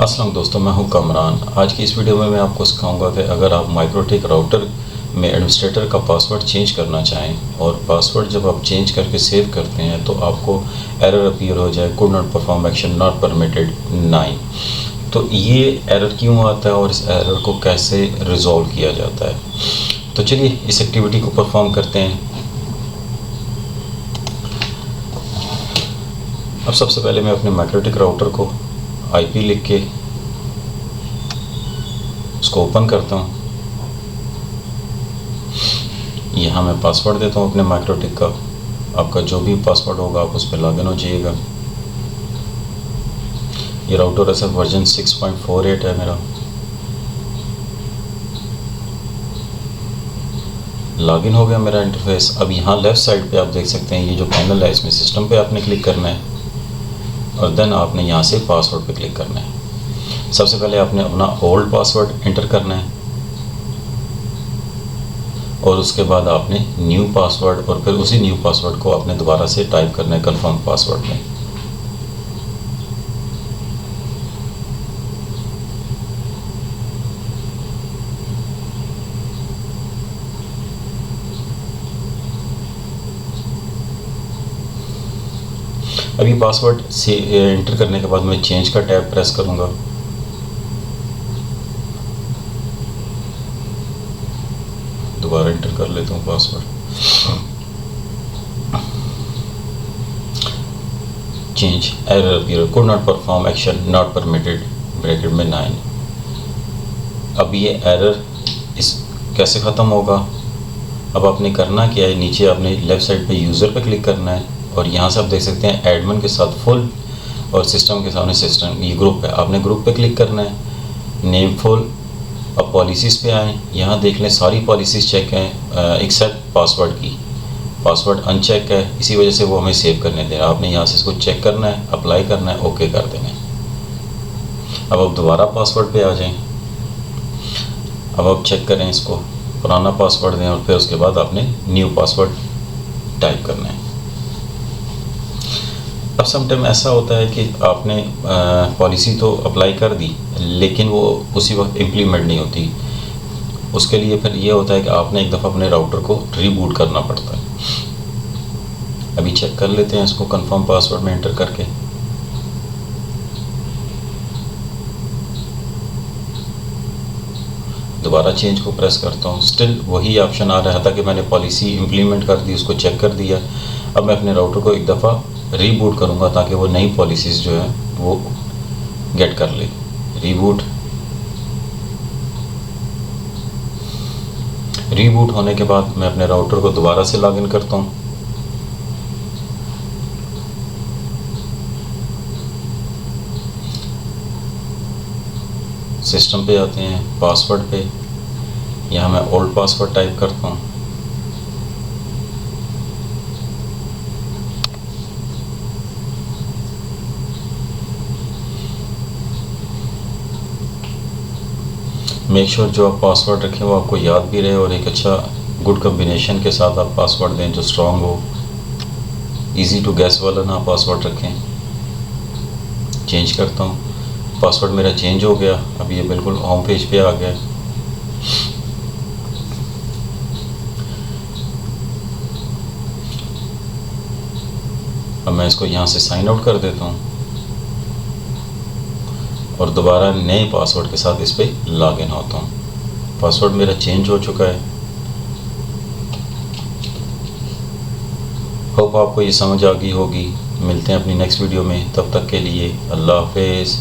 अस्सलाम दोस्तों, मैं हूं कामरान। आज की इस वीडियो में मैं आपको सिखाऊंगा कि अगर आप माइक्रोटिक राउटर में एडमिनिस्ट्रेटर का पासवर्ड चेंज करना चाहें और पासवर्ड जब आप चेंज करके सेव करते हैं तो आपको एरर अपीयर हो जाए, could not perform action not permitted 9। तो ये एरर क्यों आता है और इस एरर को कैसे रिजॉल्व किया जाता है, तो चलिए इस एक्टिविटी को परफॉर्म करते हैं। अब सबसे पहले मैं अपने माइक्रोटिक राउटर को आईपी लिख के उसको ओपन करता हूँ। यहाँ मैं पासवर्ड देता हूँ अपने माइक्रोटिक का। आपका जो भी पासवर्ड होगा आप उस पर लॉगिन हो जाइएगा। ये राउटर ऐसा वर्जन 6.48 है मेरा। लॉगिन हो गया मेरा इंटरफेस। अब यहाँ लेफ़्ट साइड पे आप देख सकते हैं ये जो पैनल है, इसमें सिस्टम पे आपने क्लिक करना है और देन आपने यहाँ से पासवर्ड पे क्लिक करना है। सबसे पहले आपने अपना ओल्ड पासवर्ड एंटर करना है और उसके बाद आपने न्यू पासवर्ड और फिर उसी न्यू पासवर्ड को आपने दोबारा से टाइप करना है कंफर्म पासवर्ड में। अभी पासवर्ड से एंटर करने के बाद मैं चेंज का टैब प्रेस करूँगा। दोबारा एंटर कर लेता हूँ password. Change error appear, could not perform action not permitted bracket में 9। अब ये एरर इस कैसे ख़त्म होगा? अब आपने करना क्या है, नीचे आपने लेफ़्ट साइड पे यूज़र पे क्लिक करना है और यहाँ से आप देख सकते हैं एडमिन के साथ फुल और सिस्टम के सामने सिस्टम, ये ग्रुप है। आपने ग्रुप पे क्लिक करना है, नेम फुल। अब पॉलिसीज़ पे आएँ, यहाँ देख लें सारी पॉलिसीज़ चेक हैं एक्सेप्ट पासवर्ड की। पासवर्ड अनचेक है, इसी वजह से वो हमें सेव करने दे रहा है। आपने यहाँ से इसको चेक करना है, अप्लाई करना है, ओके कर देना है। अब आप दोबारा पासवर्ड पे आ जाएं। अब आप चेक करें, इसको पुराना पासवर्ड दें और फिर उसके बाद आपने न्यू पासवर्ड टाइप करना है। अब समटाइम ऐसा होता है कि आपने पॉलिसी तो अप्लाई कर दी लेकिन वो उसी वक्त इम्प्लीमेंट नहीं होती। उसके लिए फिर ये होता है कि आपने एक दफ़ा अपने राउटर को रीबूट करना पड़ता है। अभी चेक कर लेते हैं इसको कंफर्म पासवर्ड में एंटर करके। दोबारा चेंज को प्रेस करता हूँ, स्टिल वही ऑप्शन आ रहा था कि मैंने पॉलिसी इम्प्लीमेंट कर दी, उसको चेक कर दिया। अब मैं अपने राउटर को एक दफ़ा रीबूट करूँगा ताकि वो नई पॉलिसीज़ जो है वो गेट कर ले। रीबूट होने के बाद मैं अपने राउटर को दोबारा से लॉगिन करता हूँ। सिस्टम पे आते हैं, पासवर्ड पे, यहाँ मैं ओल्ड पासवर्ड टाइप करता हूँ। मेक श्योर जो आप पासवर्ड रखें वो आपको याद भी रहे और एक अच्छा गुड कम्बिनेशन के साथ आप पासवर्ड दें जो स्ट्रॉन्ग हो, इजी टू गैस वाला ना पासवर्ड रखें। चेंज करता हूँ, पासवर्ड मेरा चेंज हो गया। अब ये बिल्कुल होम पेज पे आ गया। अब मैं इसको यहाँ से साइन आउट कर देता हूँ और दोबारा नए पासवर्ड के साथ इस पर लॉगिन होता हूँ। पासवर्ड मेरा चेंज हो चुका है। होप आपको ये समझ आ गई होगी। मिलते हैं अपनी नेक्स्ट वीडियो में, तब तक के लिए अल्लाह हाफिज़।